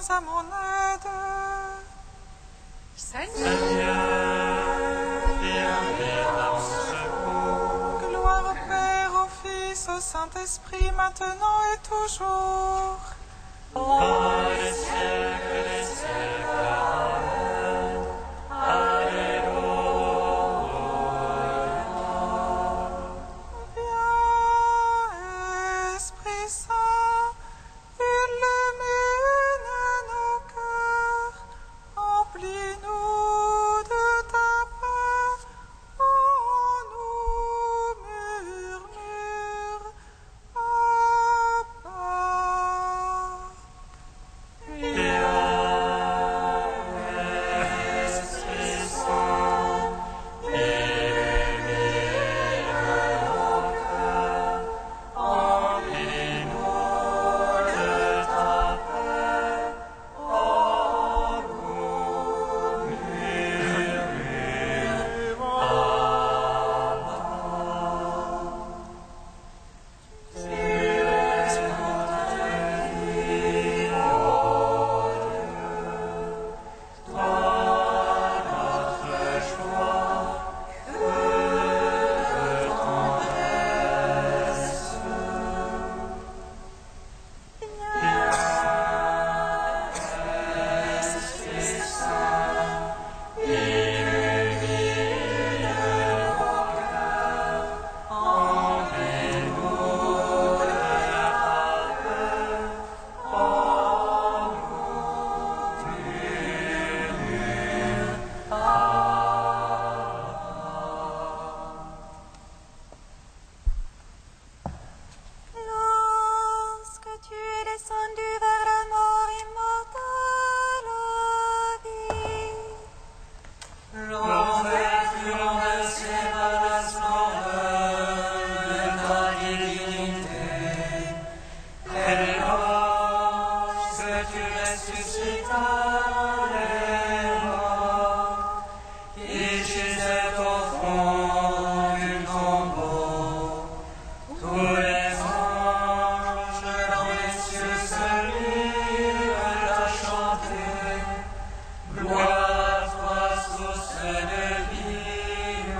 à mon aide. Seigneur, viens à mon secours. Gloire au Père, au Fils, au Saint-Esprit, maintenant et toujours. Dans les siècles des siècles. Amen. Alléluia. Viens, Esprit Saint, illumine nos cœurs, emplis-nous de ta paix, en nous murmure, Abba. Esprit Saint, illumine nos cœurs, emplis-nous de ta paix, en nous murmure, Abba. Tu es notre vie, ô Dieu, toi notre joie, que de tendresse. Esprit Saint, illumine nos cœurs, emplis-nous de ta paix, en nous murmure, Lorsque tu es descendu vers la mort immortelle, l'enfer fut renversé par la splendeur de ta divinité, et lorsque tu ressuscitas les morts, qui gisaient au fond du tombeau, tous les anges dans les cieux se mirent à chanter. Gloire à toi, source de vie,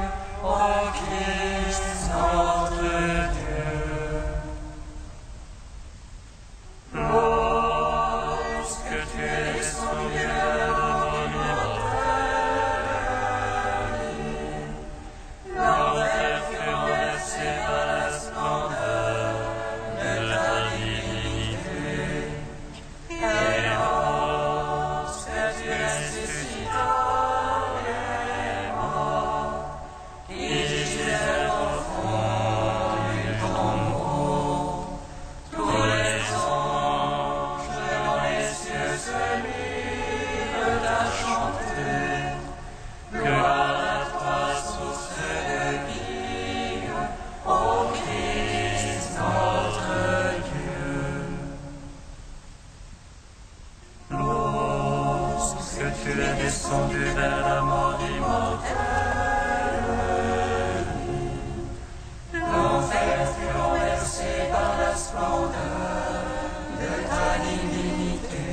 ô Christ notre Dieu. Lorsque tu es descendu vers la mort immortelle, l'enfer fut renversé par la splendeur de ta divinité, et lorsque tu ressuscitas les morts, qui gisaient au fond du tombeau, tous les anges dans les cieux se mirent à chanter. Gloire à toi, source de vie, ô Christ notre Dieu. Lorsque tu es descendu vers la mort immortelle, l'enfer fut renversé par la splendeur de ta divinité,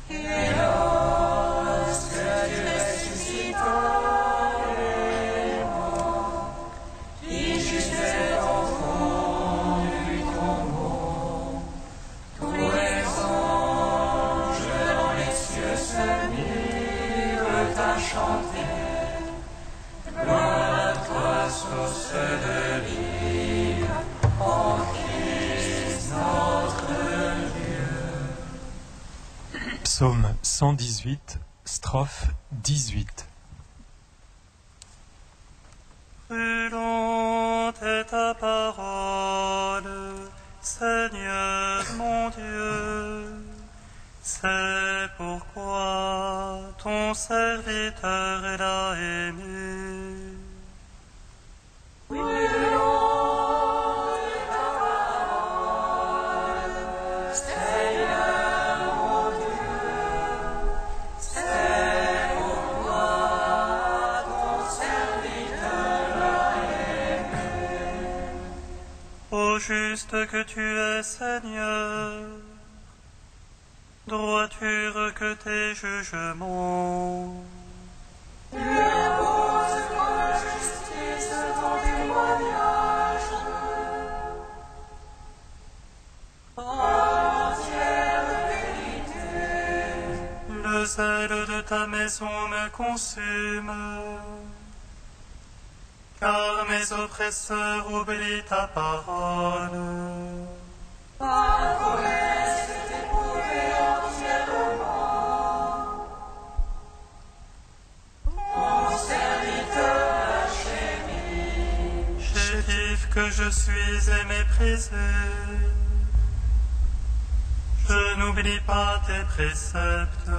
et lorsque tu ressuscitas les morts, qui gisaient au fond du tombeau, tous les anges dans les cieux se mirent à chanter. Gloire à toi, source de vie, ô Christ notre Dieu. Psaume 118, strophe 18. Prudente est ta parole, Seigneur mon Dieu. C'est pourquoi ton serviteur l'a aimé. Ô juste que tu es, Seigneur, Droiture que tes jugements. Le zèle de ta maison me consume, car mes oppresseurs oublient ta parole. Chétif que je suis et méprisé, je n'oublie pas tes préceptes.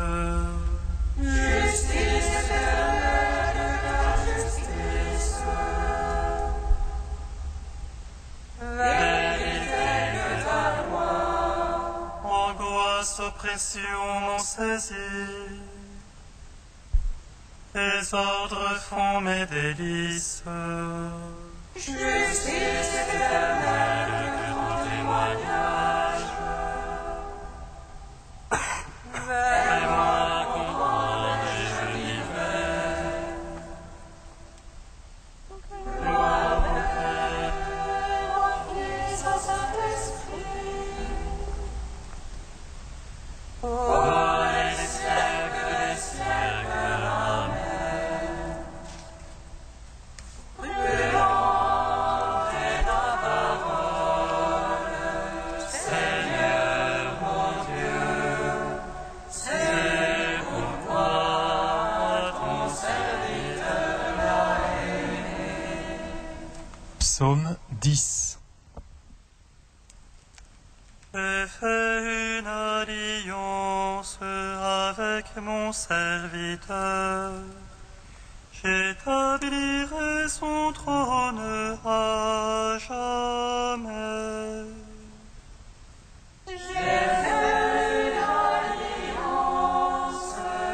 Justice éternelle de la justice. Vérité que ta loi. Angoisse, oppression m'ont saisi. Tes ordres font mes délices. Justice éternelle que ton témoignage. Fais-moi comprendre et je vivrai. Gloire au Père, au Fils, au Saint-Esprit. Ô les siècles des siècles. Amen. Brûlante est ta parole, Seigneur mon Dieu. C'est pourquoi ton serviteur l'a aimé. Psaume 10. J'ai fait une alliance avec mon serviteur. J'établirai son trône à jamais. J'ai fait une alliance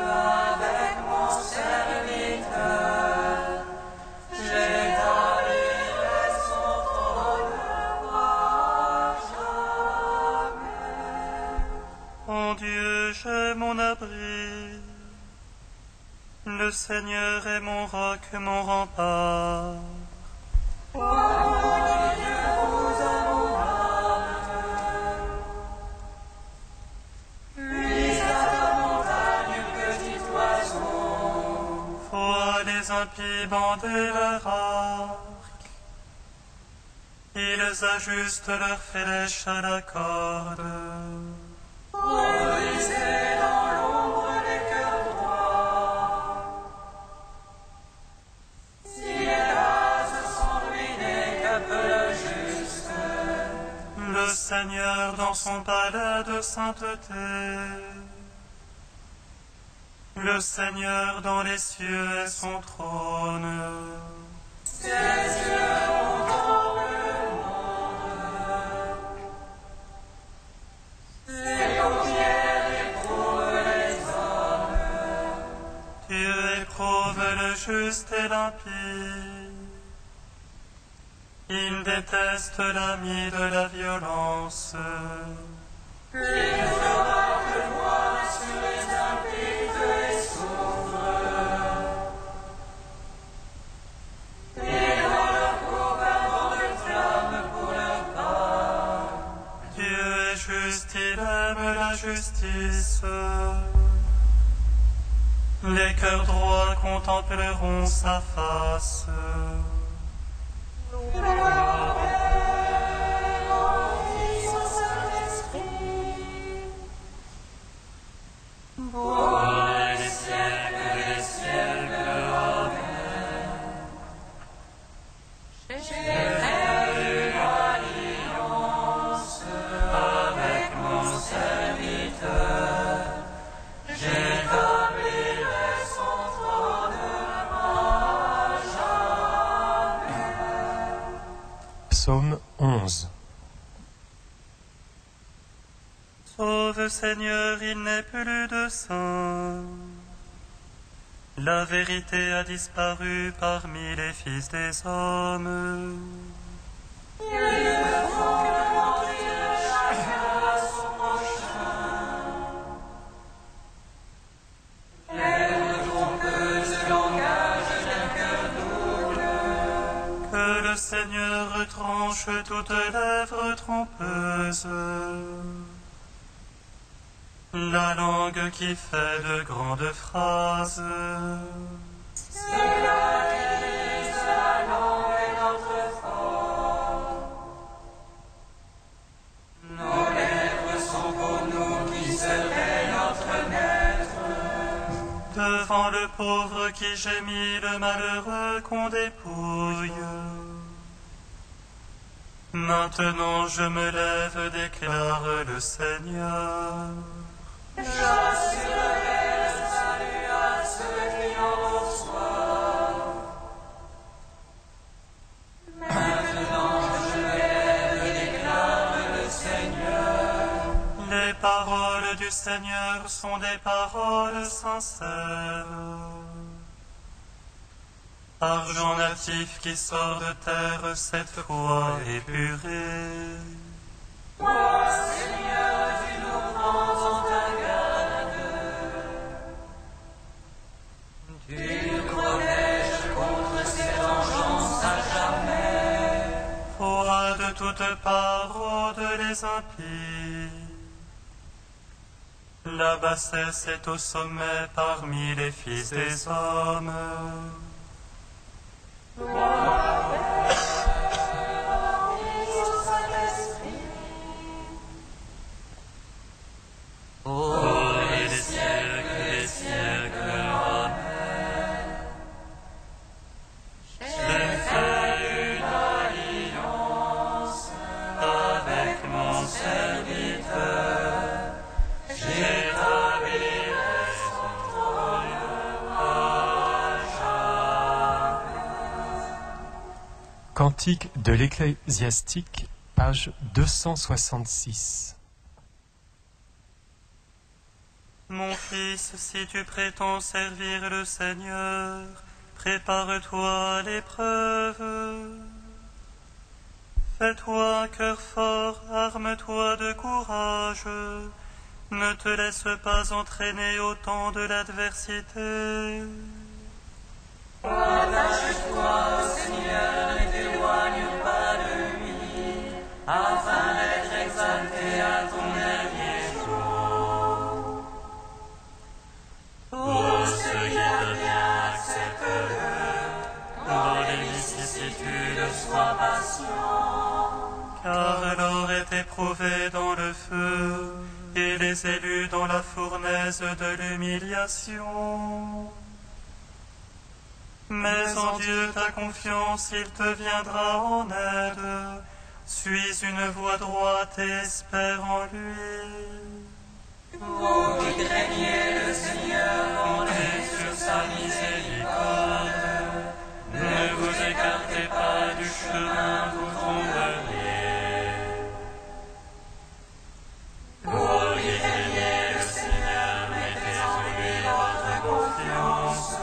avec mon serviteur. J'établirai son trône à jamais. En Dieu, j'ai mon abri. Le Seigneur est mon roc, mon rempart. Vois les impies bander leur arc. Ils ajustent leur flèche à la corde. Brisez dans l'ombre les cœurs droits. Si hélas sont ruinés, que peut le juste? Le Seigneur dans son palais de sainteté. Le Seigneur dans les cieux est son trône. Ses yeux contemplent le monde. Ses paupières éprouvent les hommes. Dieu éprouve le juste et l'impie. Il déteste l'ami de la violence. Il fera le voile sur les impies et souffre. Et dans leur coupe un vent de flamme pour leur part. Dieu est juste, il aime la justice. Les cœurs droits contempleront sa face. Gloire au Père, au Fils, au Saint-Esprit. Pour les siècles des siècles. Amen. J'ai fait une alliance avec mon serviteur. J'établirai son trône à jamais. Psaume 11. Sauve Seigneur, il n'est plus de saint. La vérité a disparu parmi les fils des hommes. Ils ne font que mentir chacun à son prochain. toute lèvre trompeuse. La langue qui fait de grandes phrases. Cela utilise la langue et notre force. Nos lèvres sont pour nous qui serait notre maître. Devant le pauvre qui gémit, le malheureux qu'on dépouille. Maintenant je me lève, déclare le Seigneur. J'assurerai le salut à ceux qui en reçoivent. Maintenant je me lève, déclare le Seigneur. Les paroles du Seigneur sont des paroles sincères. Argent natif qui sort de terre, cette fois épurée. Toi, Seigneur, tu nous prends en ta garde. Tu nous protèges contre cette vengeance à jamais. Foi de toutes parts rôdent les impies. La bassesse est au sommet parmi les fils des hommes. Ô les siècles des siècles, Amen. J'ai fait une alliance avec mon serviteur. J'ai établi son trône à jamais. Cantique de l'Ecclésiastique, page 266. Mon fils, si tu prétends servir le Seigneur, prépare-toi à l'épreuve. Fais-toi un cœur fort, arme-toi de courage. Ne te laisse pas entraîner au temps de l'adversité. Attache-toi au Seigneur et t'éloigne pas de lui, afin d'être exalté à ton dernier jour. Pour ce qui te vient, accepte-le. Dans les vicissitudes, sois patient. Car l'or est éprouvé dans le feu, et les élus dans la fournaise de l'humiliation. Mais en Dieu ta confiance, il te viendra en aide. Suis une voie droite et espère en lui. Vous qui craignez le Seigneur, comptez sur sa miséricorde. Ne vous écartez pas du chemin, vous tomberez. Vous qui craignez le Seigneur, mettez en lui votre confiance,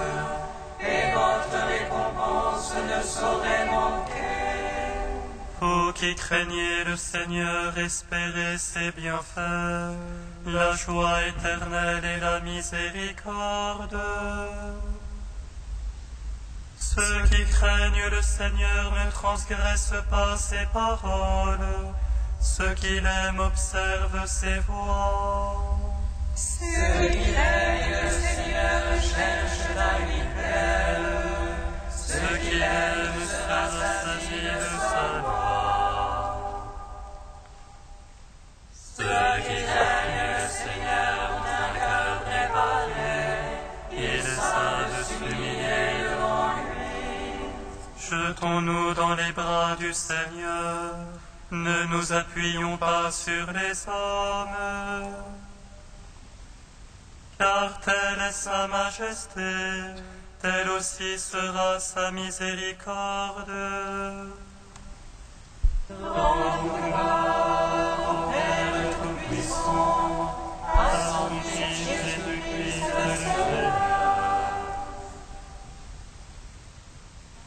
et votre récompense ne saurait manquer. Vous qui craignez le Seigneur, espérez ses bienfaits, la joie éternelle et la miséricorde. Ceux qui craignent le Seigneur ne transgressent pas ses paroles, ceux qui l'aiment observent ses voies. Ceux qui craignent le Seigneur cherchent la vie belle, Ceux qui l'aiment se rassasient de sa loi. Ceux qui craignent le Seigneur ont un cœur préparé, ils savent s'humilier devant lui. Jetons-nous dans les bras du Seigneur, ne nous appuyons pas sur les hommes. Car telle est sa majesté, telle aussi sera sa miséricorde. Rendons gloire au Père Tout-Puissant, à son Fils Jésus-Christ le Seigneur.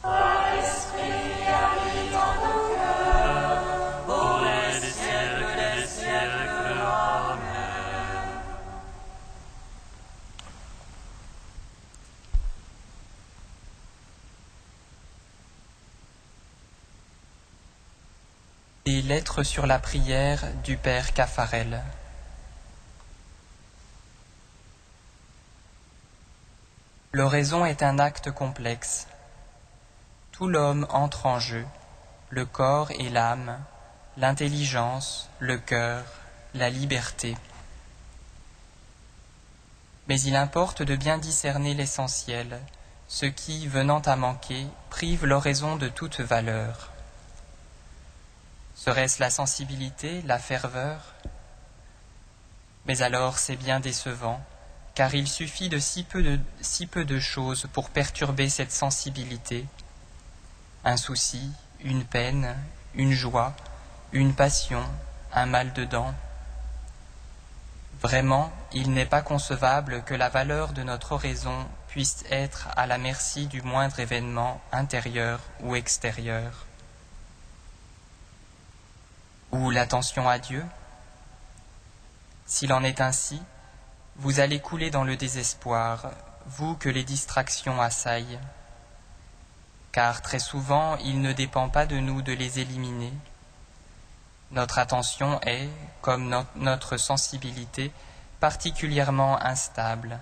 À l'Esprit habite en nos cœurs, pour les siècles des siècles. Amen. Lettres sur la prière du Père Caffarel. L'oraison est un acte complexe. Tout l'homme entre en jeu, le corps et l'âme, l'intelligence, le cœur, la liberté. Mais il importe de bien discerner l'essentiel, ce qui, venant à manquer, prive l'oraison de toute valeur. Serait-ce la sensibilité, la ferveur? Mais alors c'est bien décevant, car il suffit de si peu de choses pour perturber cette sensibilité. Un souci, une peine, une joie, une passion, un mal de dents. Vraiment, il n'est pas concevable que la valeur de notre oraison puisse être à la merci du moindre événement intérieur ou extérieur. Ou l'attention à Dieu? S'il en est ainsi, vous allez couler dans le désespoir, vous que les distractions assaillent. Car très souvent, il ne dépend pas de nous de les éliminer. Notre attention est, comme notre sensibilité, particulièrement instable.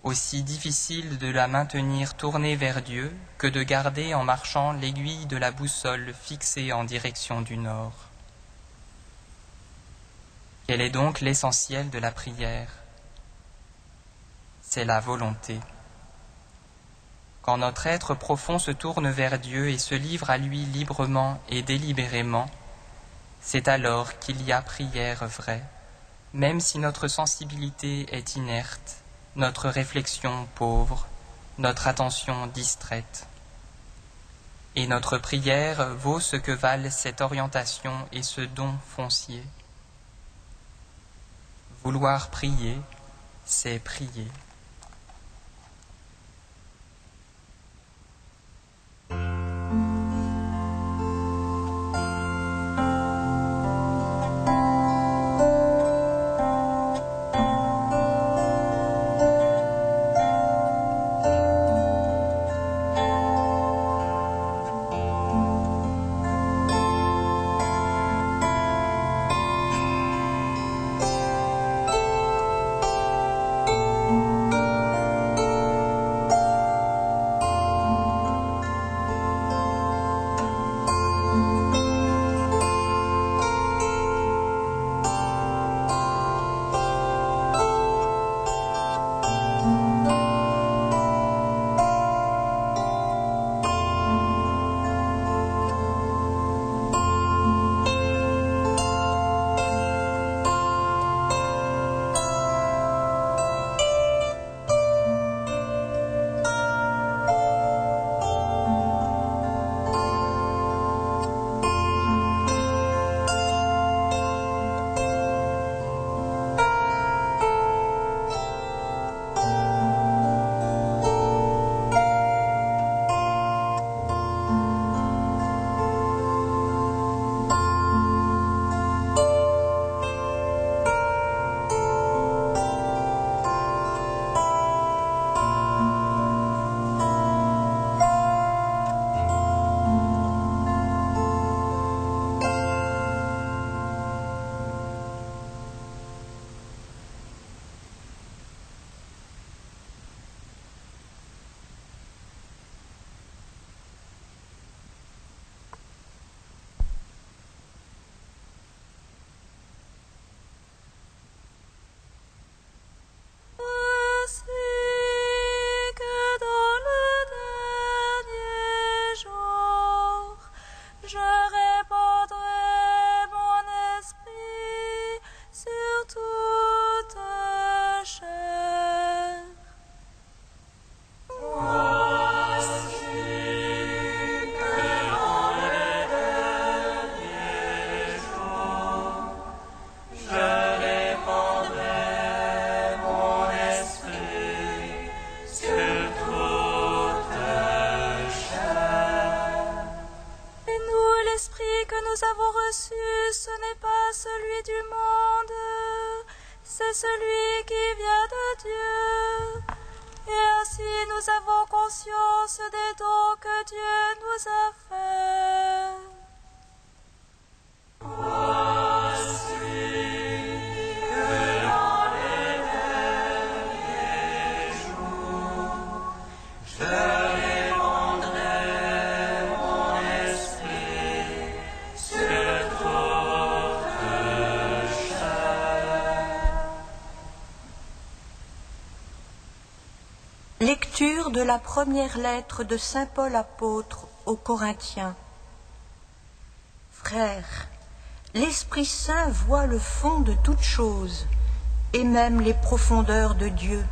Aussi difficile de la maintenir tournée vers Dieu que de garder en marchant l'aiguille de la boussole fixée en direction du nord. Quel est donc l'essentiel de la prière? C'est la volonté. Quand notre être profond se tourne vers Dieu et se livre à lui librement et délibérément, c'est alors qu'il y a prière vraie, même si notre sensibilité est inerte, notre réflexion pauvre, notre attention distraite. Et notre prière vaut ce que valent cette orientation et ce don foncier. Vouloir prier, c'est prier. Celui qui vient de Dieu, et ainsi nous avons conscience des dons que Dieu nous a faits. Lecture de la première lettre de saint Paul apôtre aux Corinthiens. Frères, l'Esprit Saint voit le fond de toutes choses, et même les profondeurs de Dieu.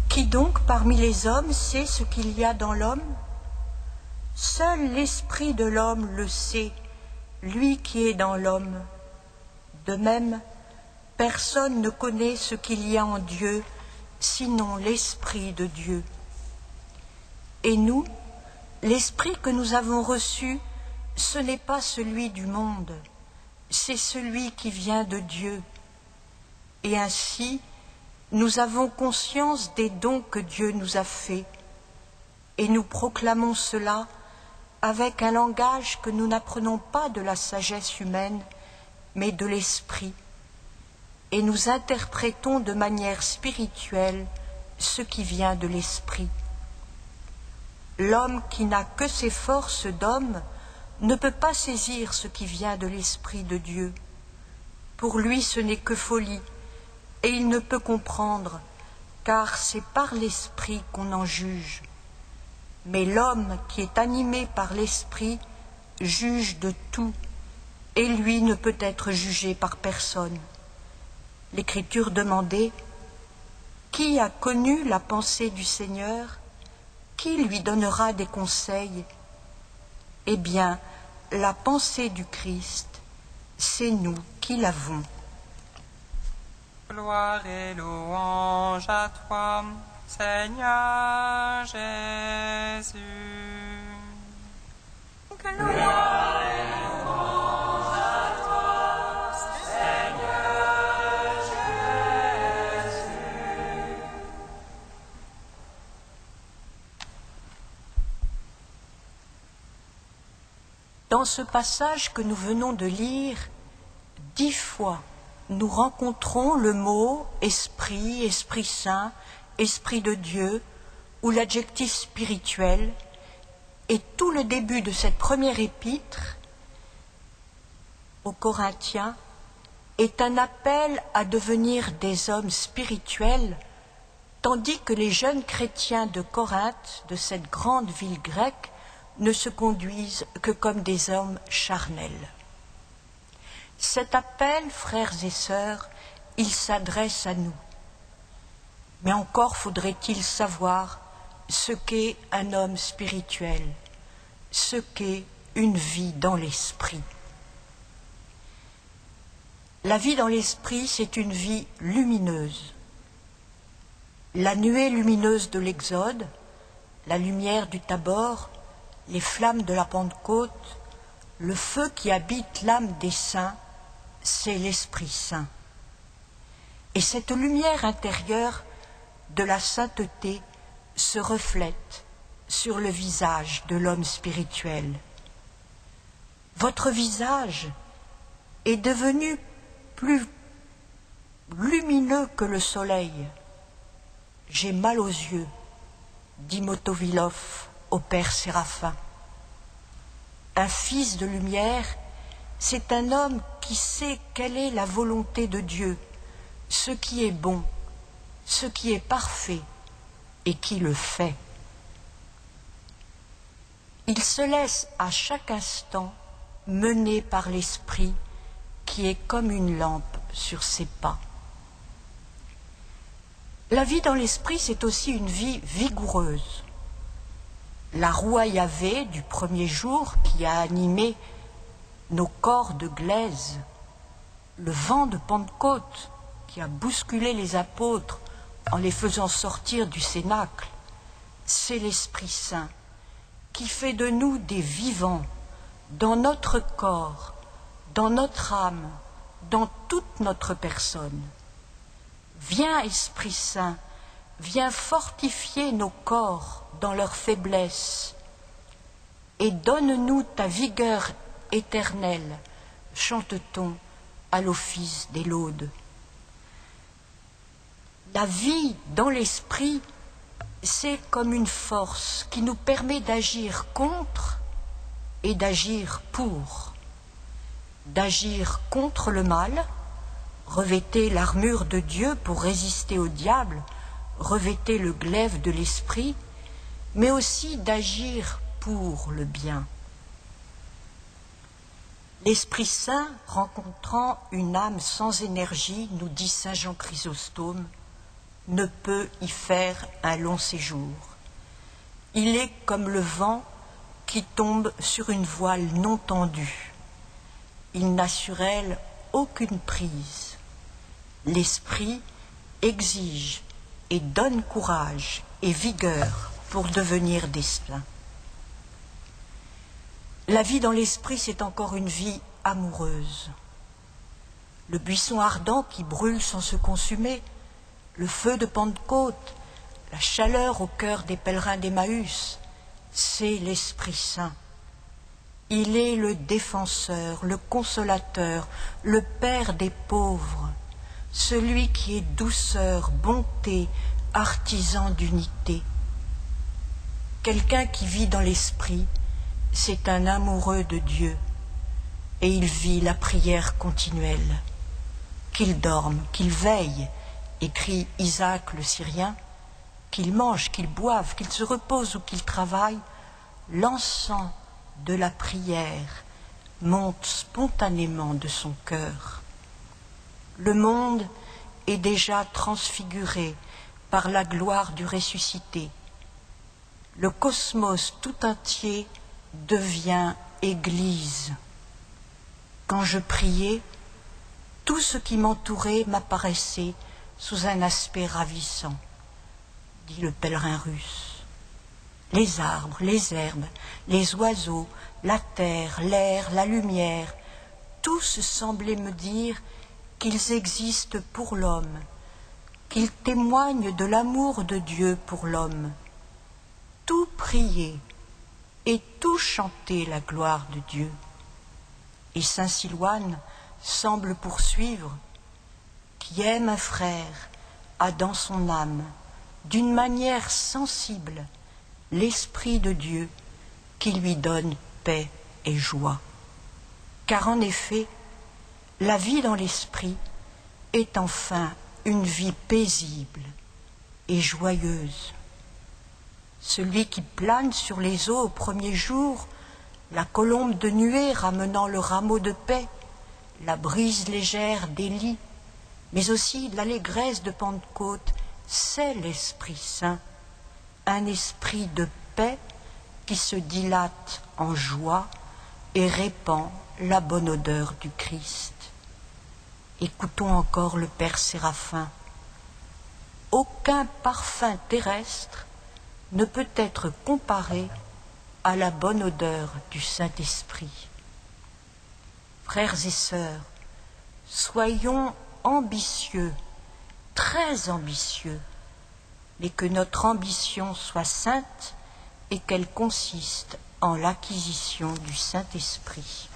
Qui donc parmi les hommes sait ce qu'il y a dans l'homme? Seul l'esprit de l'homme le sait, lui qui est dans l'homme. De même, personne ne connaît ce qu'il y a en Dieu, sinon l'Esprit de Dieu. Et nous, l'Esprit que nous avons reçu, ce n'est pas celui du monde, c'est celui qui vient de Dieu. Et ainsi, nous avons conscience des dons que Dieu nous a faits, et nous proclamons cela avec un langage que nous n'apprenons pas de la sagesse humaine, mais de l'Esprit, et nous interprétons de manière spirituelle ce qui vient de l'Esprit. L'homme qui n'a que ses forces d'homme ne peut pas saisir ce qui vient de l'Esprit de Dieu. Pour lui, ce n'est que folie, et il ne peut comprendre, car c'est par l'Esprit qu'on en juge. Mais l'homme qui est animé par l'Esprit juge de tout, et lui ne peut être jugé par personne. L'Écriture demandait « Qui a connu la pensée du Seigneur? Qui lui donnera des conseils ?» Eh bien, la pensée du Christ, c'est nous qui l'avons. Gloire et louange à toi, Seigneur Jésus. Gloire et louange à toi, Seigneur Jésus. Dans ce passage que nous venons de lire, 10 fois, nous rencontrons le mot esprit, Esprit Saint, Esprit de Dieu, ou l'adjectif spirituel, et tout le début de cette première épître aux Corinthiens est un appel à devenir des hommes spirituels, tandis que les jeunes chrétiens de Corinthe, de cette grande ville grecque, ne se conduisent que comme des hommes charnels. Cet appel, frères et sœurs, il s'adresse à nous. Mais encore faudrait-il savoir ce qu'est un homme spirituel, ce qu'est une vie dans l'esprit. La vie dans l'esprit, c'est une vie lumineuse. La nuée lumineuse de l'Exode, la lumière du Tabor, les flammes de la Pentecôte, le feu qui habite l'âme des saints, c'est l'Esprit Saint. Et cette lumière intérieure de la sainteté se reflète sur le visage de l'homme spirituel. Votre visage est devenu plus lumineux que le soleil. J'ai mal aux yeux, dit Motovilov au père Séraphin. Un fils de lumière, c'est un homme qui sait quelle est la volonté de Dieu, ce qui est bon, ce qui est parfait, et qui le fait. Il se laisse à chaque instant mener par l'esprit qui est comme une lampe sur ses pas. La vie dans l'esprit, c'est aussi une vie vigoureuse. La roua Yahvé du premier jour qui a animé nos corps de glaise, le vent de Pentecôte qui a bousculé les apôtres en les faisant sortir du cénacle, c'est l'Esprit Saint qui fait de nous des vivants dans notre corps, dans notre âme, dans toute notre personne. Viens, Esprit Saint, viens fortifier nos corps dans leur faiblesse et donne-nous ta vigueur éternelle, chante-t-on à l'office des laudes. La vie dans l'esprit, c'est comme une force qui nous permet d'agir contre et d'agir pour. D'agir contre le mal, revêtez l'armure de Dieu pour résister au diable, revêtez le glaive de l'esprit, mais aussi d'agir pour le bien. L'Esprit Saint, rencontrant une âme sans énergie, nous dit saint Jean Chrysostome, ne peut y faire un long séjour. Il est comme le vent qui tombe sur une voile non tendue. Il n'a sur elle aucune prise. L'esprit exige et donne courage et vigueur pour devenir destin. La vie dans l'esprit, c'est encore une vie amoureuse. Le buisson ardent qui brûle sans se consumer, le feu de Pentecôte, la chaleur au cœur des pèlerins d'Emmaüs, c'est l'Esprit Saint. Il est le défenseur, le consolateur, le Père des pauvres, celui qui est douceur, bonté, artisan d'unité. Quelqu'un qui vit dans l'esprit, c'est un amoureux de Dieu, et il vit la prière continuelle. Qu'il dorme, qu'il veille, écrit Isaac le Syrien, qu'il mange, qu'il boive, qu'il se repose ou qu'il travaille, l'encens de la prière monte spontanément de son cœur. Le monde est déjà transfiguré par la gloire du ressuscité. Le cosmos tout entier devient Église. Quand je priais, tout ce qui m'entourait m'apparaissait sous un aspect ravissant, dit le pèlerin russe. Les arbres, les herbes, les oiseaux, la terre, l'air, la lumière, tous semblaient me dire qu'ils existent pour l'homme, qu'ils témoignent de l'amour de Dieu pour l'homme. Tout priait et tout chantait la gloire de Dieu. Et saint Silouane semble poursuivre, qui aime un frère a dans son âme, d'une manière sensible, l'Esprit de Dieu qui lui donne paix et joie. Car en effet, la vie dans l'Esprit est enfin une vie paisible et joyeuse. Celui qui plane sur les eaux au premier jour, la colombe de nuée ramenant le rameau de paix, la brise légère d'Élie, mais aussi l'allégresse de Pentecôte, c'est l'Esprit Saint, un esprit de paix qui se dilate en joie et répand la bonne odeur du Christ. Écoutons encore le Père Séraphin. Aucun parfum terrestre ne peut être comparé à la bonne odeur du Saint-Esprit. Frères et sœurs, soyons ambitieux, très ambitieux, mais que notre ambition soit sainte et qu'elle consiste en l'acquisition du Saint-Esprit.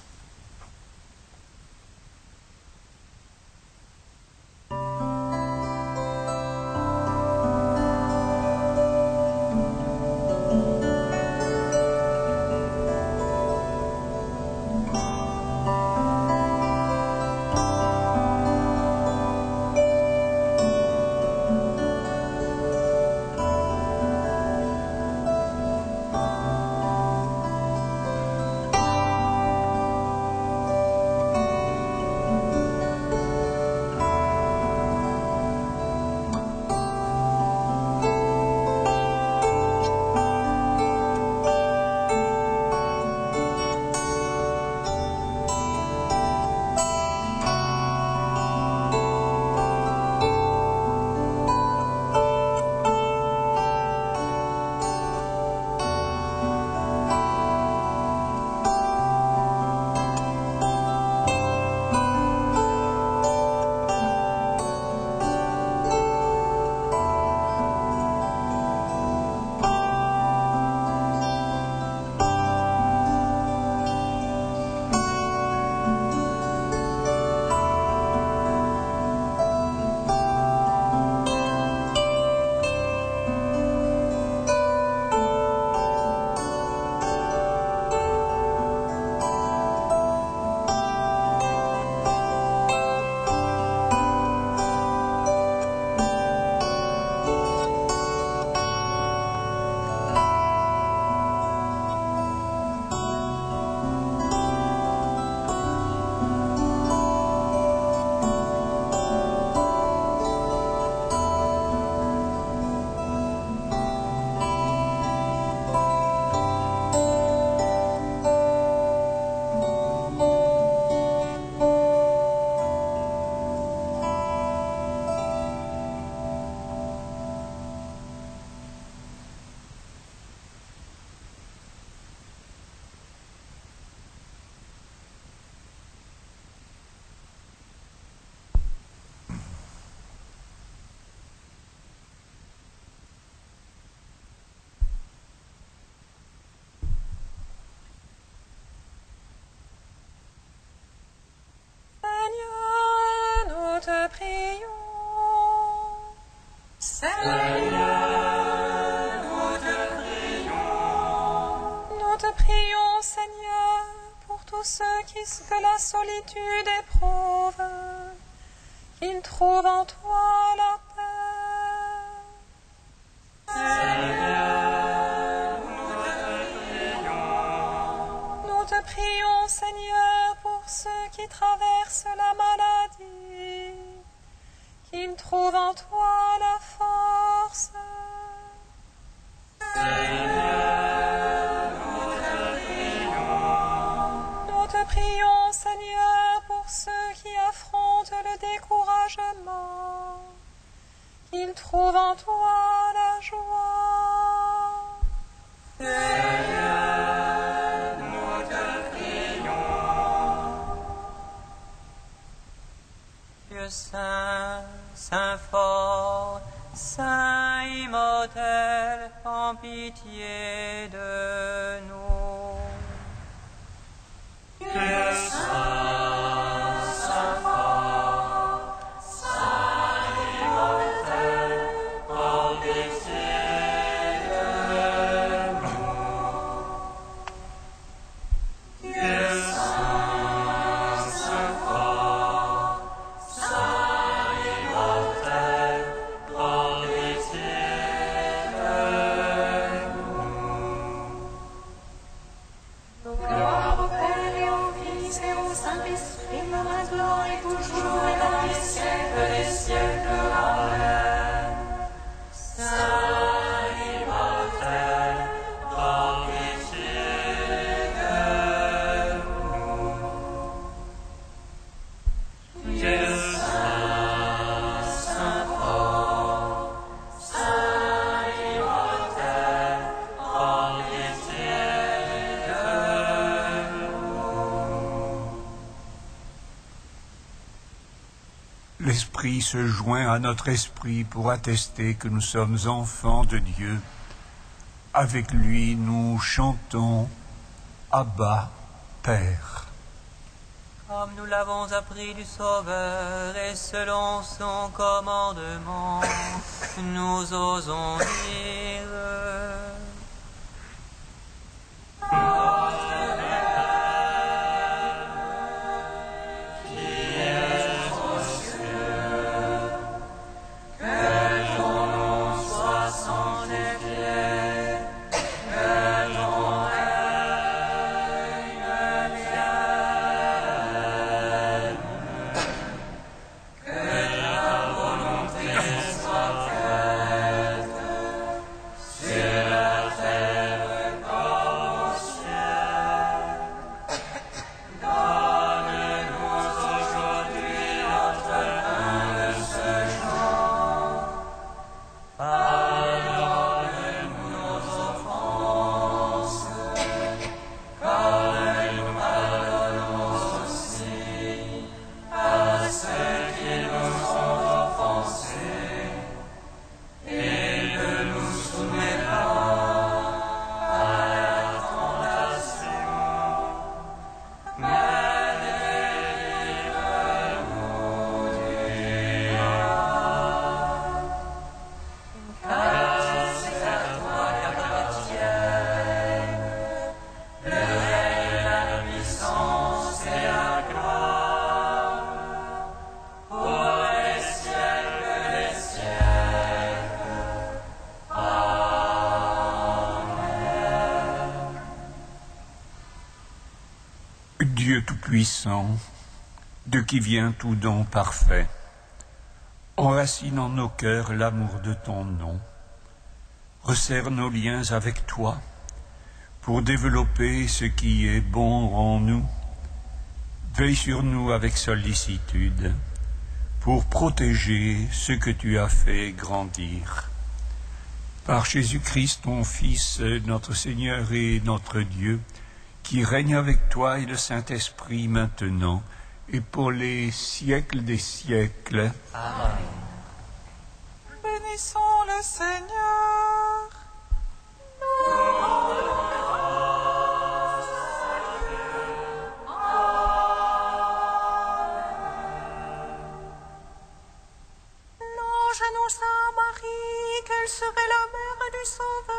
te prions. Seigneur, nous te prions. Nous te prions, Seigneur, pour tous ceux que la solitude éprouve, qu'ils trouvent en toi la paix. Seigneur, nous te prions. Nous te prions, Seigneur, pour ceux qui traversent la maladie, qu'ils trouvent en toi la force. Seigneur, nous te prions. Nous te prions, Seigneur, pour ceux qui affrontent le découragement, qu'ils trouvent en toi la joie. Seigneur, nous te prions. Dieu saint, saint fort, saint immortel, en pitié de nous. Dieu saint, saint fort, saint immortel, en pitié de nous. Dieu saint, saint fort, saint immortel, en pitié de nous. Gloire au Père et au Fils et au Saint-Esprit, maintenant et toujours et dans les siècles des siècles. Amen. Saint immortel, en pitié de nous. Dieu saint, saint fort, saint immortel, en pitié de nous. L'Esprit se joint à notre esprit pour attester que nous sommes enfants de Dieu. Avec lui, nous chantons Abba, Père. Comme nous l'avons appris du Sauveur et selon son commandement, nous osons dire Dieu Tout-Puissant, de qui vient tout don parfait, enracine en nos cœurs l'amour de ton nom, resserre nos liens avec toi, pour développer ce qui est bon en nous, veille sur nous avec sollicitude, pour protéger ce que tu as fait grandir. Par Jésus-Christ, ton Fils, notre Seigneur et notre Dieu, qui règne avec toi et le Saint-Esprit maintenant et pour les siècles des siècles. Amen. Bénissons le Seigneur. serait la mère du Sauveur.